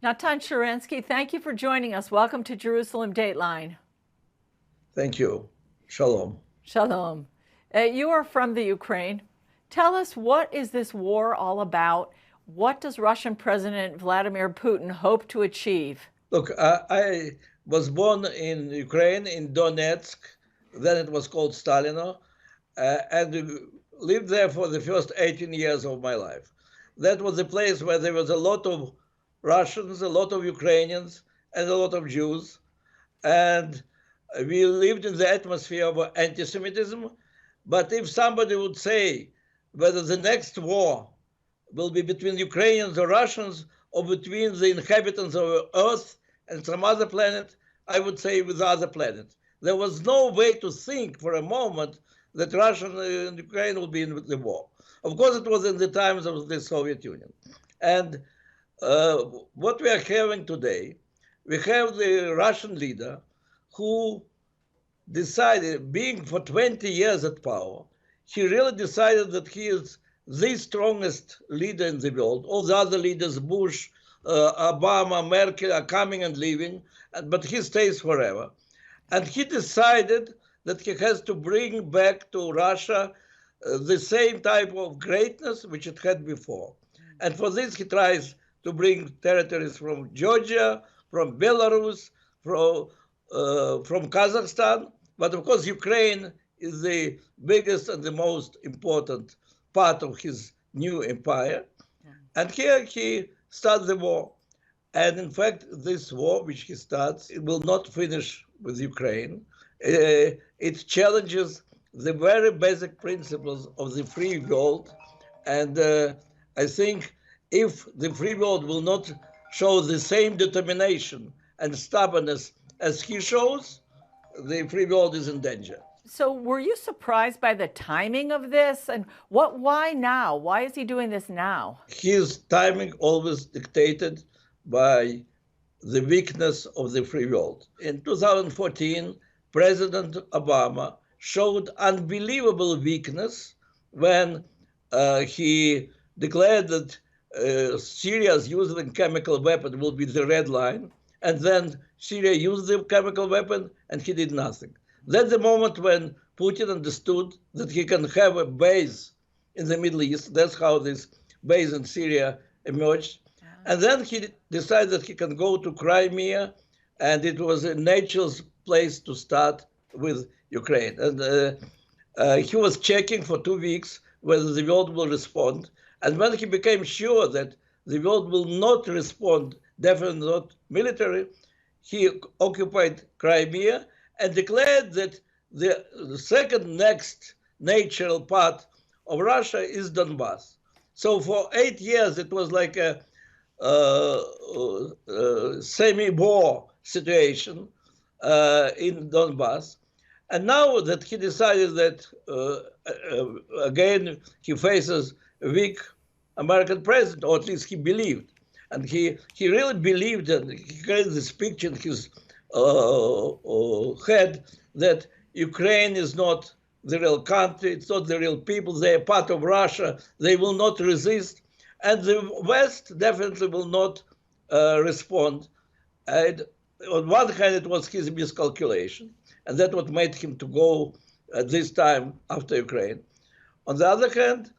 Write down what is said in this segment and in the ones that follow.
Natan Sharansky, thank you for joining us. Welcome to Jerusalem Dateline. Thank you. Shalom. Shalom. You are from the Ukraine. Tell us, what is this war all about? What does Russian President Vladimir Putin hope to achieve? Look, I was born in Ukraine, in Donetsk, then it was called Stalino, and lived there for the first 18 years of my life. That was a place where there was a lot of Russians, a lot of Ukrainians, and a lot of Jews. And we lived in the atmosphere of antisemitism. But if somebody would say whether the next war will be between Ukrainians or Russians or between the inhabitants of Earth and some other planet, I would say with other planet. There was no way to think for a moment that Russia and Ukraine will be in the war. Of course, it was in the times of the Soviet Union. And what we are having today, we have the Russian leader who decided, being for 20 years at power, he really decided that he is the strongest leader in the world. All the other leaders, Bush, Obama, Merkel, are coming and leaving, but he stays forever. And he decided that he has to bring back to Russia the same type of greatness which it had before. And for this, he tries to bring territories from Georgia, from Belarus, from Kazakhstan. But of course, Ukraine is the biggest and the most important part of his new empire. And here he starts the war. And in fact, this war, which he starts, it will not finish with Ukraine. It challenges the very basic principles of the free world. And I think if the free world will not show the same determination and stubbornness as he shows, the free world is in danger. So were you surprised by the timing of this? And why now? Why is he doing this now? His timing always dictated by the weakness of the free world. In 2014, President Obama showed unbelievable weakness when he declared that Syria's use of chemical weapon will be the red line, and then Syria used the chemical weapon and he did nothing. That's the moment when Putin understood that he can have a base in the Middle East. That's how this base in Syria emerged. And then he decided that he can go to Crimea, and it was a natural place to start with Ukraine. And he was checking for 2 weeks whether the world will respond. And when he became sure that the world will not respond, definitely not military, he occupied Crimea and declared that the second next natural part of Russia is Donbass. So for 8 years, it was like a semi-war situation in Donbass. And now that he decided that, again, he faces a weak American president, or at least he believed. And he really believed, and he created this picture in his head that Ukraine is not the real country, it's not the real people, they are part of Russia, they will not resist, and the West definitely will not respond. And on one hand, it was his miscalculation, and that's what made him to go at this time after Ukraine. On the other hand,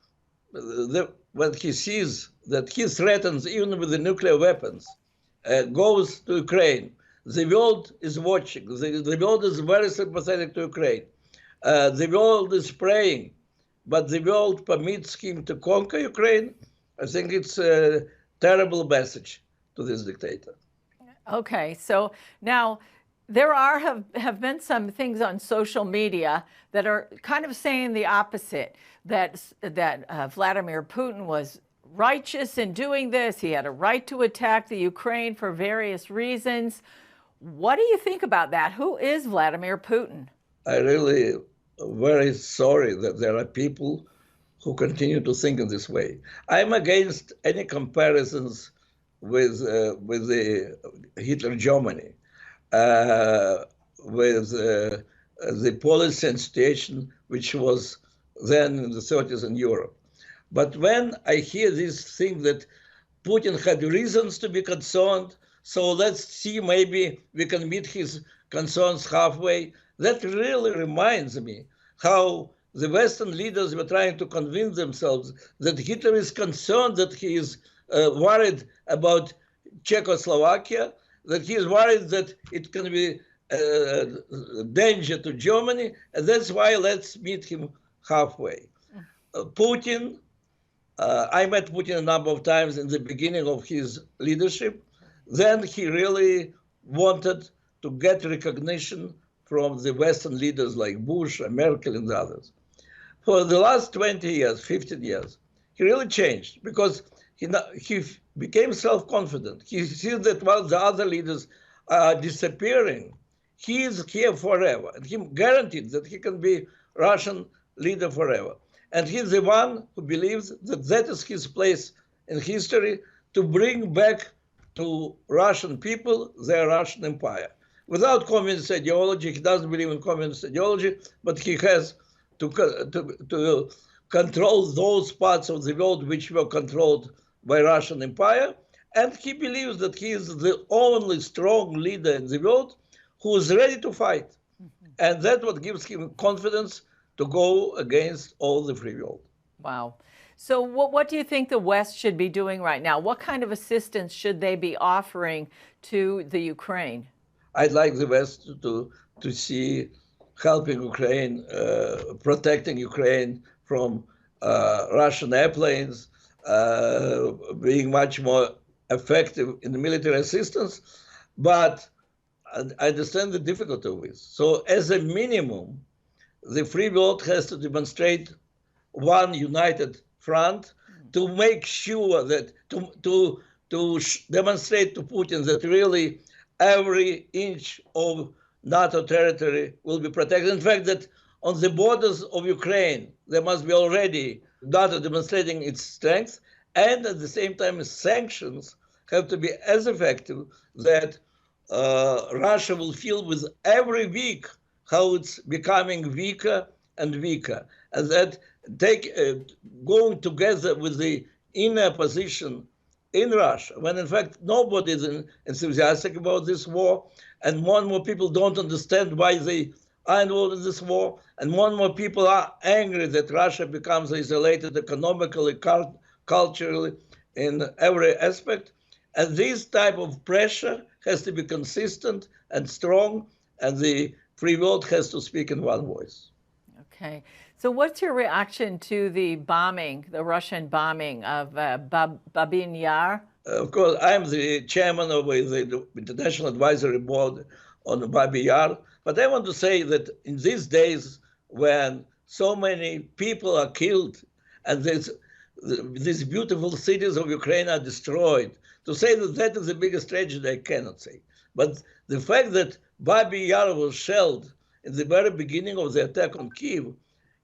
when he sees that he threatens even with the nuclear weapons, goes to Ukraine, the world is watching. The world is very sympathetic to Ukraine. The world is praying, but the world permits him to conquer Ukraine. I think it's a terrible message to this dictator. Okay, so now there have been some things on social media that are kind of saying the opposite, that Vladimir Putin was righteous in doing this. He had a right to attack the Ukraine for various reasons. What do you think about that? Who is Vladimir Putin? I really very sorry that there are people who continue to think in this way. I'm against any comparisons with the Hitler Germany, with the policy and situation which was then in the 30s in Europe. But when I hear this thing that Putin had reasons to be concerned. So let's see, maybe we can meet his concerns halfway. That really reminds me how the Western leaders were trying to convince themselves that Hitler is concerned, that he is worried about Czechoslovakia, that he is worried that it can be a danger to Germany, and that's why let's meet him halfway. Putin, I met Putin a number of times in the beginning of his leadership. Then he really wanted to get recognition from the Western leaders like Bush and Merkel and others. For the last 20 years, 15 years, he really changed because he became self-confident. He sees that while the other leaders are disappearing, he is here forever. And he guaranteed that he can be Russian leader forever. And he's the one who believes that that is his place in history, to bring back to Russian people their Russian empire. Without communist ideology, he doesn't believe in communist ideology, but he has to control those parts of the world which were controlled by Russian empire. And he believes that he is the only strong leader in the world who is ready to fight. And that's what gives him confidence to go against all the free world. Wow. So what do you think the West should be doing right now? What kind of assistance should they be offering to the Ukraine? I'd like the West to see helping Ukraine, protecting Ukraine from Russian airplanes, being much more effective in the military assistance. But I understand the difficulty of this. So as a minimum, the free world has to demonstrate one united front to make sure that, to demonstrate to Putin that really every inch of NATO territory will be protected. In fact, that on the borders of Ukraine, there must be already NATO demonstrating its strength, and at the same time, sanctions have to be as effective that Russia will feel with every week how it's becoming weaker and weaker, and that going together with the inner position in Russia, when in fact nobody is enthusiastic about this war, and more and more people don't understand why they are involved in this war, and more people are angry that Russia becomes isolated economically, culturally, in every aspect. And this type of pressure has to be consistent and strong, and the free world has to speak in one voice. Okay. So what's your reaction to the bombing, the Russian bombing of Babin Yar? Of course, I'm the chairman of the International Advisory Board on Babin Yar. But I want to say that in these days when so many people are killed and these beautiful cities of Ukraine are destroyed, to say that that is the biggest tragedy, I cannot say. But the fact that Babin Yar was shelled in the very beginning of the attack on Kyiv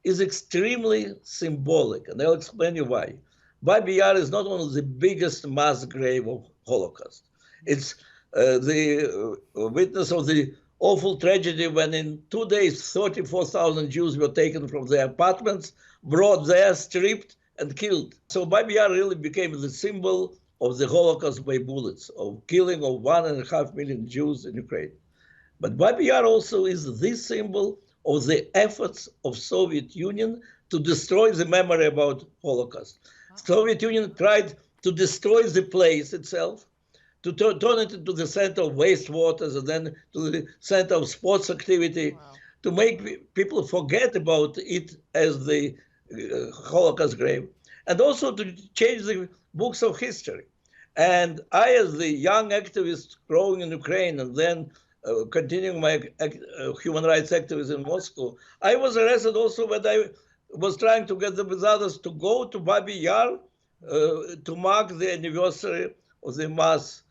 is extremely symbolic, and I'll explain you why. Babin Yar is not only the biggest mass grave of Holocaust, it's the witness of the awful tragedy when in 2 days 34,000 Jews were taken from their apartments, brought there, stripped, and killed. So Babin Yar really became the symbol of the Holocaust by bullets, of killing of 1.5 million Jews in Ukraine. But Babin Yar also is the symbol of the efforts of Soviet Union to destroy the memory about Holocaust. Soviet Union tried to destroy the place itself, to turn it into the center of wastewaters and then to the center of sports activity, to make people forget about it as the Holocaust grave, and also to change the books of history. And I, as the young activist growing in Ukraine and then continuing my human rights activism in Moscow, I was arrested also when I was trying together with others to go to Babin Yar to mark the anniversary of the mass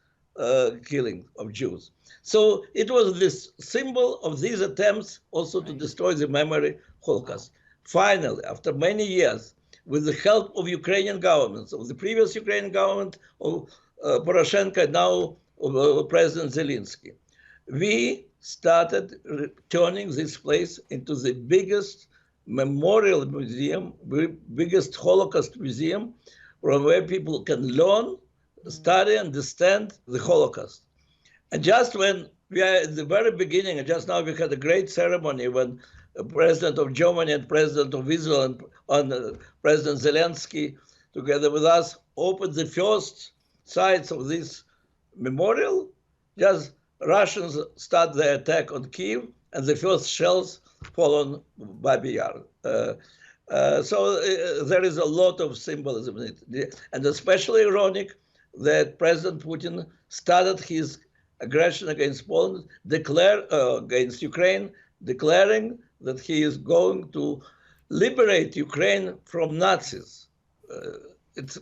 killing of Jews. So it was this symbol of these attempts also to destroy the memory Holocaust. Finally, after many years, with the help of Ukrainian governments, of the previous Ukrainian government, of Poroshenko, now of President Zelensky, we started turning this place into the biggest memorial museum, biggest Holocaust museum, from where people can learn study, understand the Holocaust. And just when we are at the very beginning, and just now we had a great ceremony when President of Germany and President of Israel and President Zelensky, together with us, opened the first sites of this memorial. Just Russians start their attack on Kyiv, and the first shells fall on Babi Yar. So there is a lot of symbolism in it. And especially ironic that President Putin started his aggression against Poland, against Ukraine, declaring that he is going to liberate Ukraine from Nazis. It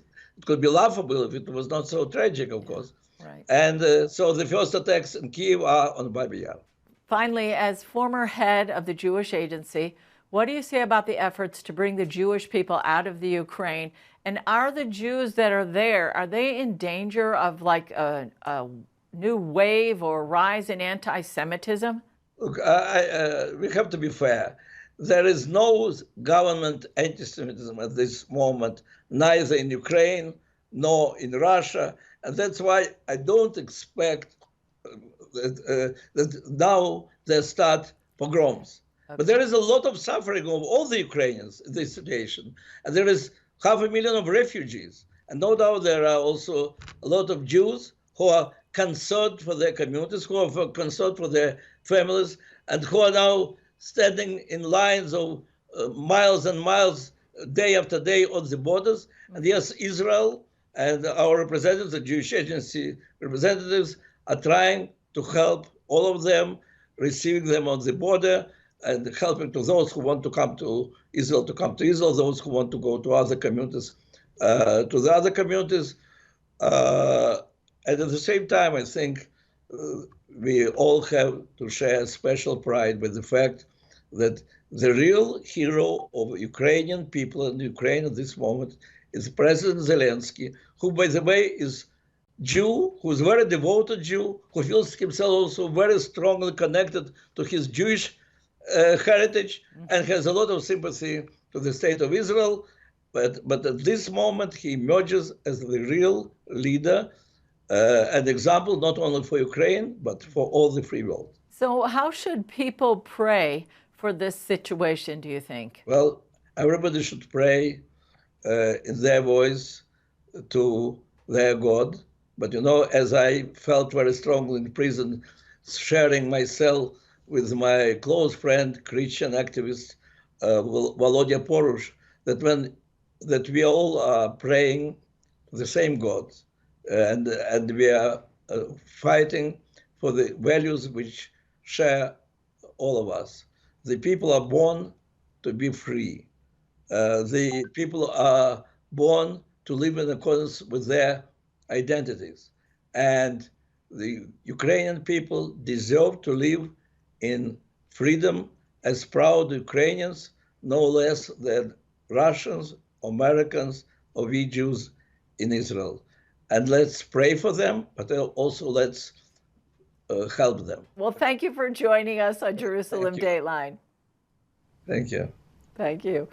could be laughable if it was not so tragic, of course. Right. And so the first attacks in Kyiv are on Babi Yar. Finally, as former head of the Jewish Agency, what do you say about the efforts to bring the Jewish people out of the Ukraine? And are the Jews that are there, are they in danger of like a new wave or rise in anti-Semitism? Look, we have to be fair. There is no government anti-Semitism at this moment, neither in Ukraine nor in Russia. And that's why I don't expect that now they start pogroms. Okay. But there is a lot of suffering of all the Ukrainians in this situation. And there is 500,000 of refugees. And no doubt there are also a lot of Jews who are concerned for their communities, who are concerned for their families, and who are now standing in lines of miles and miles, day after day on the borders. And yes, Israel and our representatives, the Jewish Agency representatives, are trying to help all of them, receiving them on the border and helping to those who want to come to Israel, those who want to go to other communities, to the other communities. And at the same time, I think we all have to share special pride with the fact that the real hero of Ukrainian people and Ukraine at this moment is President Zelensky, who, by the way, is Jew, who is a very devoted Jew, who feels himself also very strongly connected to his Jewish heritage and has a lot of sympathy to the state of Israel. But at this moment, he emerges as the real leader, an example not only for Ukraine, but for all the free world. So how should people pray for this situation, do you think? Well, everybody should pray in their voice to their God. But, you know, as I felt very strongly in prison, sharing my cell with my close friend, Christian activist, Volodya Porush, that we all are praying to the same God. And we are fighting for the values which share all of us. The people are born to be free. The people are born to live in accordance with their identities. And the Ukrainian people deserve to live in freedom as proud Ukrainians, no less than Russians, Americans, or we Jews in Israel. And let's pray for them, but also let's help them. Well, thank you for joining us on Jerusalem Dateline. Thank you. Thank you.